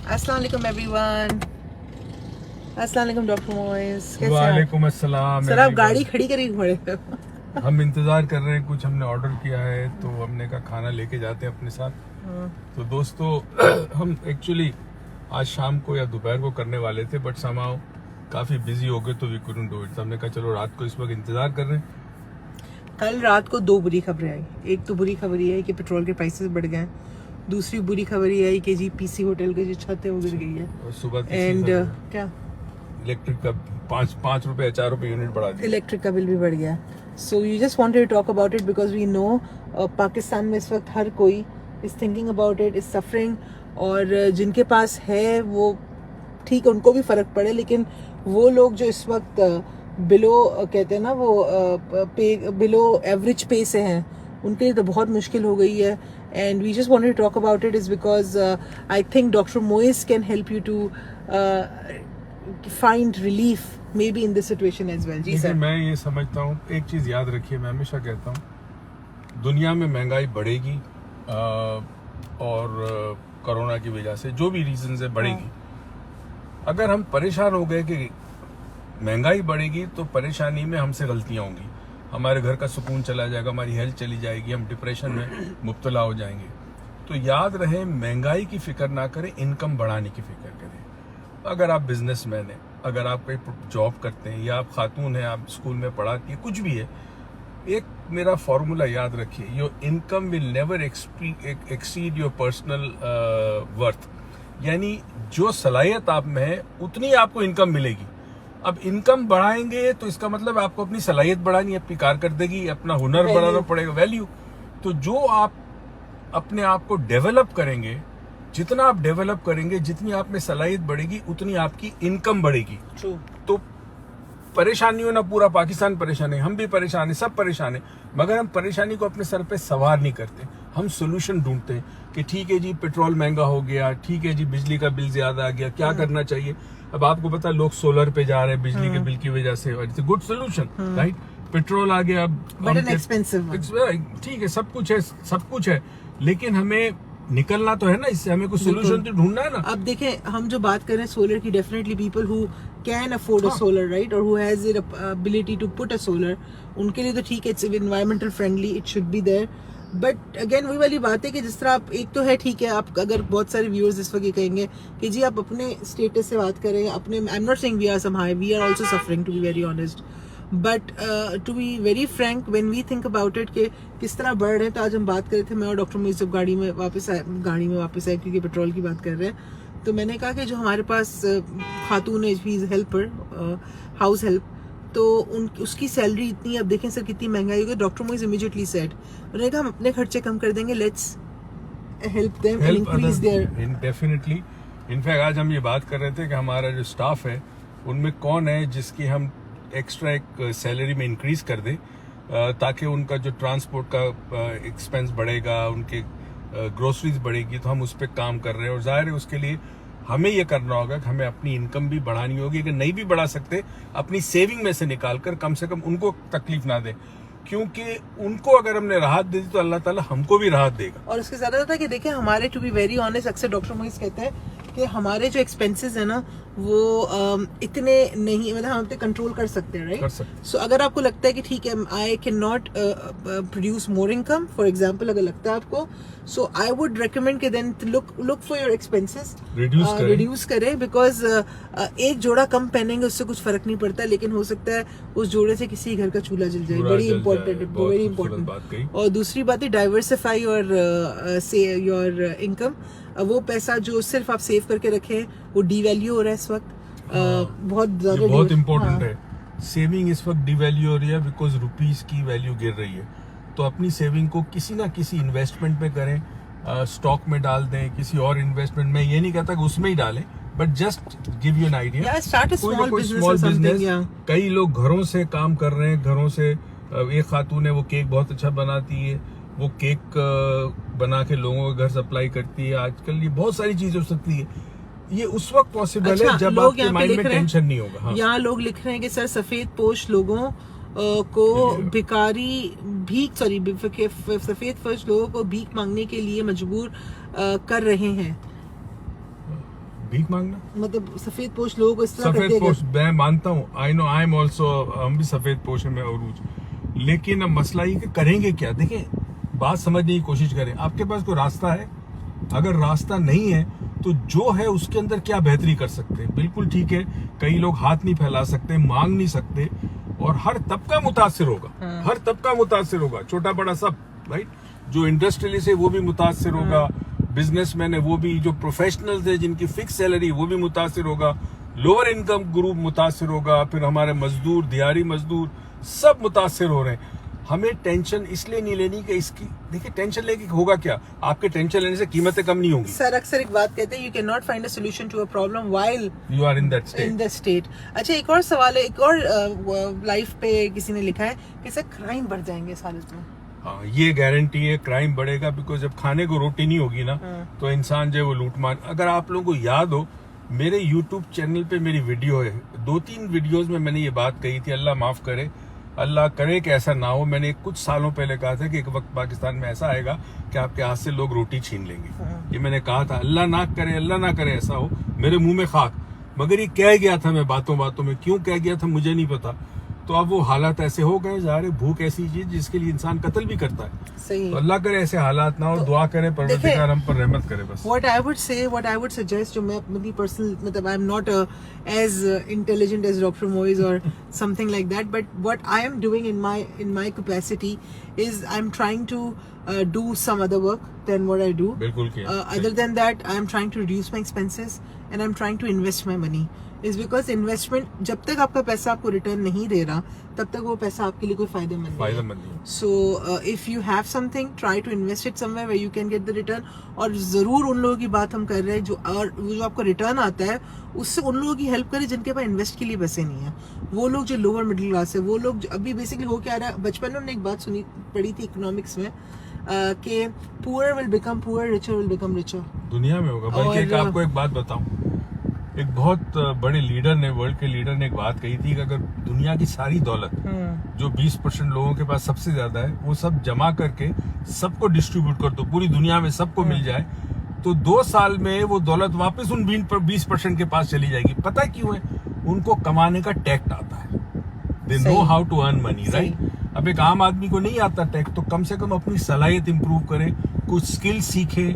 अस्सलाम वालेकुम एवरीवन। अस्सलाम वालेकुम डॉक्टर मोइस, कैसे हैं वालेकुम अस्सलाम। सर? आप गाड़ी खड़ी करी खड़े हो। हम इंतज़ार कर रहे हैं, कुछ हमने ऑर्डर किया है तो हमने कहा खाना लेके जाते हैं अपने साथ। तो दोस्तों हम एक्चुअली आज शाम को या दोपहर को करने वाले थे, बट समाओ काफ़ी बिजी हो गए तो वी कुडंट डू इट। तो हमने कहा चलो रात को इस वक्त इंतज़ार कर रहे हैं। कल रात को दो बुरी खबरें आई। एक तो बुरी खबर ये है कि पेट्रोल के प्राइसेस बढ़ गए हैं। दूसरी बुरी खबर ये आई कि जीपीसी होटल की जो छत है वो गिर गई है। और सुबह एंड क्या इलेक्ट्रिक का 5 रुपए 4 रुपए यूनिट बढ़ा दिया। इलेक्ट्रिक का बिल भी बढ़ गया। So you just wanted to talk about it because we know Pakistan में इस वक्त हर कोई is thinking about it, is suffering. और जिनके पास है वो ठीक है, उनको भी फर्क पड़े, लेकिन वो लोग जो इस वक्त बिलो कहते हैं ना वो पे बिलो एवरेज पे से हैं, उनके लिए तो बहुत मुश्किल हो गई है। And we just wanted to talk about it is because I think doctor Moiz can help you to find relief maybe in this situation as well. जी सर। मैं ये समझता हूँ, एक चीज़ याद रखिए, मैं हमेशा कहता हूँ दुनिया में महंगाई बढ़ेगी और कोरोना की वजह से जो भी रीजन है बढ़ेगी। अगर हम परेशान हो गए कि महंगाई बढ़ेगी तो परेशानी में हमसे गलतियां होंगी, हमारे घर का सुकून चला जाएगा, हमारी हेल्थ चली जाएगी, हम डिप्रेशन में मुब्तला हो जाएंगे। तो याद रहे, महंगाई की फिक्र ना करें, इनकम बढ़ाने की फिक्र करें। अगर आप बिजनेसमैन हैं, अगर आप कोई जॉब करते हैं, या आप खातून हैं, आप स्कूल में पढ़ाती है, कुछ भी है, एक मेरा फॉर्मूला याद रखिए, your income will never exceed your personal worth. यानी जो सलाहियत आप में है उतनी आपको इनकम मिलेगी। अब इनकम बढ़ाएंगे तो इसका मतलब आपको अपनी सलाहियत बढ़ानी है, अपनी कारकर्दगी, अपना हुनर बढ़ाना पड़ेगा, वैल्यू। तो जो आप अपने आप को डेवलप करेंगे, जितना आप डेवलप करेंगे, जितनी आप में सलाहियत बढ़ेगी, उतनी आपकी इनकम बढ़ेगी। तो परेशानियों ना पूरा पाकिस्तान परेशान है, हम भी परेशान है, सब परेशान है, मगर हम परेशानी को अपने सर पे सवार नहीं करते। हम सोल्यूशन ढूंढते हैं कि ठीक है जी पेट्रोल महंगा हो गया, ठीक है जी बिजली का बिल ज्यादा आ गया, क्या करना चाहिए। अब आपको पता है लोग सोलर पे जा रहे हैं बिजली के बिल की वजह से, it's a good solution, right. Petrol आ गया, ठीक है, सब कुछ है, लेकिन हमें निकलना तो है ना इससे, हमें कुछ सोल्यूशन तो ढूंढना है ना। अब देखें, हम जो बात कर रहे हैं सोलर की, definitely people who can afford a solar, right, और who has the ability to put a solar, उनके लिए तो ठीक है, it's environmental friendly, it should be there. But again वही वाली बात है कि जिस तरह आप, एक तो है ठीक है, आप अगर बहुत सारे व्यूअर्स इस वक्त ये कहेंगे कि जी आप अपने स्टेटस से बात करें, अपने, I am not saying we are some high, we are also suffering to be very honest, but to be very frank when we think about it कि किस तरह बढ़ रहे हैं। तो आज हम बात कर रहे थे, मैं और डॉक्टर मोइस जब गाड़ी में वापस आए क्योंकि पेट्रोल की बात कर रहे हैं, तो मैंने कहा कि जो हमारे पास खातून है, she is helper, house help, तो उसकी सैलरी इतनी, अब देखें सर कितनी महंगाई हो गई। डॉक्टर मोइस इमीडिएटली सेड, उन्होंने कहा हम अपने खर्चे कम कर देंगे, let's help them and increase their. Definitely, in fact आज हम ये बात कर रहे थे कि हमारा जो स्टाफ है उनमें कौन है जिसकी हम एक्स्ट्रा एक सैलरी में इंक्रीज कर दें, ताकि उनका जो ट्रांसपोर्ट का एक्सपेंस बढ़ेगा, उनके ग्रोसरीज बढ़ेगी, तो हम उस पर काम कर रहे हैं। और जाहिर है उसके लिए हमें ये करना होगा कि हमें अपनी इनकम भी बढ़ानी होगी, अगर नहीं भी बढ़ा सकते अपनी सेविंग में से निकाल कर कम से कम उनको तकलीफ ना दें, क्योंकि उनको अगर हमने राहत दे दी तो अल्लाह ताला हमको भी राहत देगा। और उसके ज्यादा था कि देखें हमारे, टू बी वेरी ऑनेस्ट, अक्सर डॉक्टर मोइस कहते हैं कि हमारे जो एक्सपेंसेस है ना वो इतने नहीं, मतलब हम अपने कंट्रोल कर सकते हैं, राइट। सो अगर आपको लगता है कि ठीक है I can not produce more income, for example, अगर लगता है आपको, सो आई वुड रिकमेंड कि then look for your expenses, reduce करें, बिकॉज एक जोड़ा कम पहनेंगे उससे कुछ फर्क नहीं पड़ता, लेकिन हो सकता है उस जोड़े से किसी घर का चूल्हा जल जाए। Very important. और दूसरी बात है डाइवर्सिफाई योर इनकम। वो पैसा जो सिर्फ आप सेव करके रखें वो डीवैल्यू हो रहा है इस वक्त, बहुत इम्पोर्टेंट है। सेविंग इस वक्त डीवैल्यू हो रही है बिकॉज रुपीस की वैल्यू गिर रही है। तो अपनी सेविंग को किसी ना किसी इन्वेस्टमेंट में करें, स्टॉक में डाल दें, किसी और इन्वेस्टमेंट में, ये नहीं कहता कि उसमें ही डालें, but just give you an idea, small business. कई लोग घरों से काम कर रहे हैं, घरों से, एक खातून है वो केक बहुत अच्छा बनाती है, वो केक बना के लोगों के घर सप्लाई करती है। आजकल ये बहुत सारी चीजें हो सकती है, ये उस वक्त पॉसिबल है जब आपके माइंड में टेंशन नहीं होगा। हाँ। यहाँ लोग लिख रहे हैं कि सर सफेद पोश लोगों को भिखारी सफेद फर्श लोगों को भीख मांगने के लिए मजबूर कर रहे हैं। भीख मांगना। मतलब सफेद पोश लोगों को इस तरह सफेद करते पोश मैं मानता हूँ, I know, I am also, हम भी सफेद पोश में अरूज, लेकिन अब मसला ये कि करेंगे क्या। देखिए बात समझने की कोशिश करें, आपके पास कोई रास्ता है, अगर रास्ता नहीं है तो जो है उसके अंदर क्या बेहतरी कर सकते हैं। बिल्कुल ठीक है, कई लोग हाथ नहीं फैला सकते, मांग नहीं सकते, और हर तबका मुतासिर होगा, हर तबका मुतासिर होगा, छोटा बड़ा सब, राइट। जो इंडस्ट्रियलिस्ट है वो भी मुतासिर होगा, बिजनेसमैन है वो भी, जो प्रोफेशनल्स है जिनकी फिक्स सैलरी वो भी मुतासिर होगा, लोअर इनकम ग्रुप मुतासिर होगा, फिर हमारे मजदूर, दिहाड़ी मजदूर सब मुतासिर हो रहे हैं। हमें टेंशन इसलिए नहीं लेनी कि इसकी, देखिए टेंशन लेके होगा क्या, आपके टेंशन लेने से कीमतें कम नहीं होंगी। सर अक्सर एक बात कहते हैं, you can not find a solution to a problem while you are in that state. अच्छा एक और सवाल है, एक और लाइफ पे किसी ने लिखा है कि सर क्राइम बढ़ जाएंगे इस हालत में। हाँ, ये गारंटी है, क्राइम बढ़ेगा, बिकॉज जब खाने को रोटी नहीं होगी ना तो इंसान जो है वो लूटमार। अगर आप लोगों को याद हो, मेरे यूट्यूब चैनल पे मेरी वीडियो है, 2-3 वीडियोस में मैंने ये बात कही थी, अल्लाह माफ करे, अल्लाह करे कि ऐसा ना हो। मैंने कुछ सालों पहले कहा था कि एक वक्त पाकिस्तान में ऐसा आएगा कि आपके हाथ से लोग रोटी छीन लेंगे। ये मैंने कहा था, अल्लाह ना करे, अल्लाह ना करे ऐसा हो, मेरे मुंह में खाक। मगर ये कह गया था मैं बातों बातों में, क्यों कह गया था मुझे नहीं पता। तो अब वो हालात ऐसे हो गए, ज़ाहिर है भूख ऐसी चीज जिसके लिए इंसान कत्ल भी करता है। सही। तो अल्लाह करे ऐसे हालात ना हो, दुआ करे परवरदिगार हम पर रहमत करे बस। What I would suggest, जो मैं अपनी पर्सनल, मतलब I am not as intelligent as Dr. Moise or something like that, but what I am doing in my capacity is I'm trying to do some other work than what I do. बिल्कुल किया। Other than that, I am trying to reduce my expenses and I'm trying to invest my money. Is because investment, जब तक आपका पैसा आपको return नहीं दे रहा तब तक वो पैसा आपके लिए कोई फायदेमंद नहीं है। So if you have something, try to invest it somewhere where you can get the return. और जरूर उन लोगों की बात हम कर रहे हैं जो आपको रिटर्न आता है उससे उन लोगों की हेल्प करें जिनके पास इन्वेस्ट के लिए पैसे नहीं है। वो लोग जो लोअर मिडिल क्लास है, वो लोग अभी बेसिकली हो क्या रहा है, बचपन में हमने एक बात पढ़ी थी इकोनॉमिक्स में कि poor will become poor, richer will become richer. दुनिया में होगा। बल्कि आपको एक बात बताऊं, एक बहुत बड़े लीडर ने, वर्ल्ड के लीडर ने एक बात कही थी कि अगर दुनिया की सारी दौलत जो 20% लोगों के पास सबसे ज्यादा है वो सब जमा करके सबको डिस्ट्रीब्यूट कर दो, पूरी दुनिया में सबको मिल जाए, तो 2 साल में वो दौलत वापस उन 20% के पास चली जाएगी। पता क्यों है? उनको कमाने का टैक्ट आता है, they know how to earn money, right. अब एक आम आदमी को नहीं आता टैक्ट, तो कम से कम अपनी सलाहियत इंप्रूव करे, कुछ स्किल सीखे,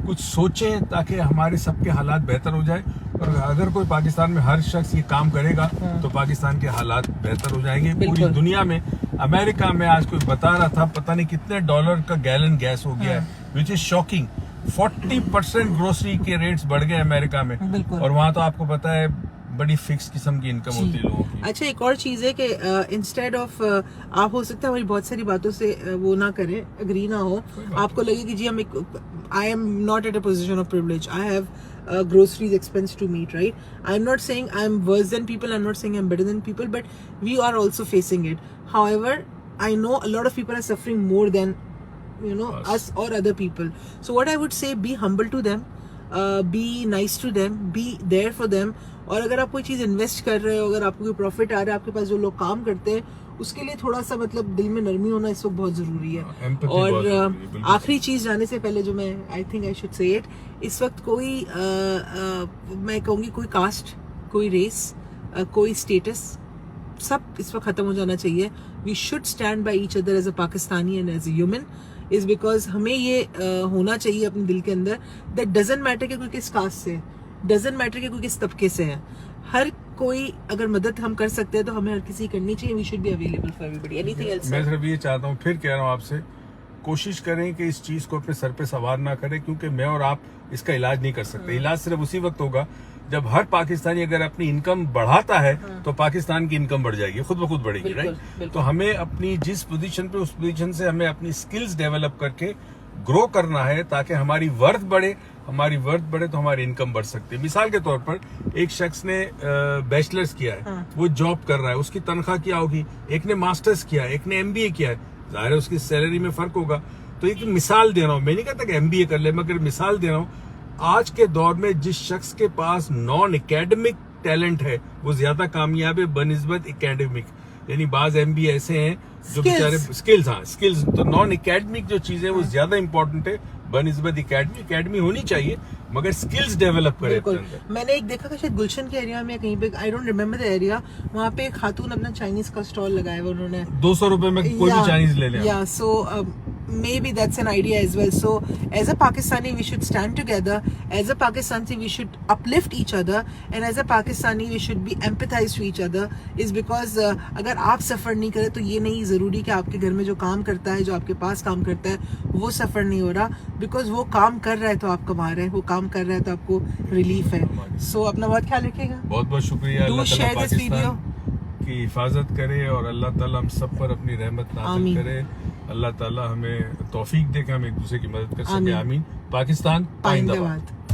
कुछ सोचे, ताकि हमारे सबके हालात बेहतर हो जाए। और अगर कोई पाकिस्तान में हर शख्स ये काम करेगा तो पाकिस्तान के हालात बेहतर हो जाएंगे पूरी दुनिया में। अमेरिका में आज कोई बता रहा था पता नहीं कितने डॉलर का गैलन गैस हो गया है, विच इज शॉकिंग। 40% ग्रोसरी के रेट्स बढ़ गए अमेरिका में, और वहाँ तो आपको पता है बड़ी फिक्स किस्म की इनकम होती है लोगों की। अच्छा एक और चीज है कि इंस्टेड ऑफ आप हो सकता है हमारी बहुत सारी बातों से वो ना करें, एग्री ना हो, आपको लगे कि जी हम आई am not at a position of privilege, I have groceries expense to meet, right? I'm not saying I'm worse than people, I'm not saying I'm better than people, but we are also facing it. However, I know a lot of people are suffering more than us or other people. So what I would say, be humble to them, be nice to them, be there for them. और अगर आप कोई चीज invest कर रहे हो, अगर आपको कोई प्रॉफिट आ रहा है, आपके पास जो लोग काम करते हैं उसके लिए थोड़ा सा मतलब दिल में नरमी होना इस वक्त बहुत जरूरी है। और आखिरी चीज जाने से पहले जो मैं I think I should say it, इस वक्त कोई मैं कहूँगी कोई कास्ट, कोई रेस, कोई स्टेटस, सब इस वक्त खत्म हो जाना चाहिए। We should stand by each other as a Pakistani and as a human, is because हमें ये होना चाहिए अपने दिल के अंदर दैट डजंट मैटर कि कोई किस कास्ट से, डजंट मैटर कि कोई किस तबके से है, हर कोई अगर मदद हम कर सकते हैं तो हमें हर किसी करनी चाहिए। We should be available for everybody. Anything else? मैं सिर्फ ये चाहता हूँ, फिर कह रहा हूँ आपसे, कोशिश करें कि इस चीज को अपने सर पे सवार ना करें, क्योंकि मैं और आप इसका इलाज नहीं कर सकते। इलाज सिर्फ उसी वक्त होगा जब हर पाकिस्तानी अगर अपनी इनकम बढ़ाता है तो पाकिस्तान की इनकम बढ़ जाएगी, खुद ब खुद बढ़ेगी, राइट। तो हमें अपनी जिस पोजीशन पे, उस पोजीशन से हमें अपनी स्किल्स डेवलप करके ग्रो करना है, ताकि हमारी वर्थ बढ़े, हमारी वर्थ बढ़े तो हमारी इनकम बढ़ सकती है। मिसाल के तौर पर एक शख्स ने बैचलर्स किया है, वो जॉब कर रहा है, उसकी तनख्वाह क्या होगी? एक ने मास्टर्स किया है, एक ने MBA किया है, जाहिर है उसकी सैलरी में फर्क होगा। तो एक मिसाल दे रहा हूँ, मैं नहीं कहता कि MBA कर ले, मगर मिसाल दे रहा हूँ। आज के दौर में जिस शख्स के पास नॉन एकेडमिक टैलेंट है वो ज्यादा कामयाब है बनिस्बत एकेडमिक। यानी बाज MBA ऐसे हैं जो बेचारे स्किल्स, हाँ स्किल्स, तो नॉन एकेडमिक जो चीजें वो ज्यादा इंपॉर्टेंट है बनिस्बत एकेडमी होनी चाहिए, मगर स्किल्स डेवलप करे अपने बिल्कुल। अंदर। मैंने एक देखा कि शायद गुलशन के एरिया में कहीं पे, I don't remember the area, वहाँ पे एक खातून अपना चाइनीज का स्टॉल लगाया हुआ उन्होंने। 200 रुपए में कोई भी चाइनीज ले लें। Yeah, so maybe that's an idea as well. So as a Pakistani, we should stand together. As a Pakistani, we should uplift each other, and as a Pakistani, we should be empathize to each other. Is because अगर आप सफर नहीं करें तो ये नहीं जरूरी कि आपके घर में जो काम करता है, जो आपके पास काम करता है, वो सफर नहीं हो रहा, बिकॉज वो काम कर रहा है तो आप कमा रहे हैं, वो काम कर रहा है तो आपको रिलीफ है। So अपना बहुत ख्याल रखिएगा। बहुत बहुत शुक्रिया। Do अल्लाह share ताला this video. पाकिस्तान की हिफाजत करे और अल्लाह ताला हम सब पर अपनी रहमत नाज़िल आमीन। करे। अल्लाह ताला हमें तौफीक दे कि हम एक दूसरे की मदद कर सके। आमीन। आमीन। पाकिस्तान पाइंदाबाद। पाइंदाबाद।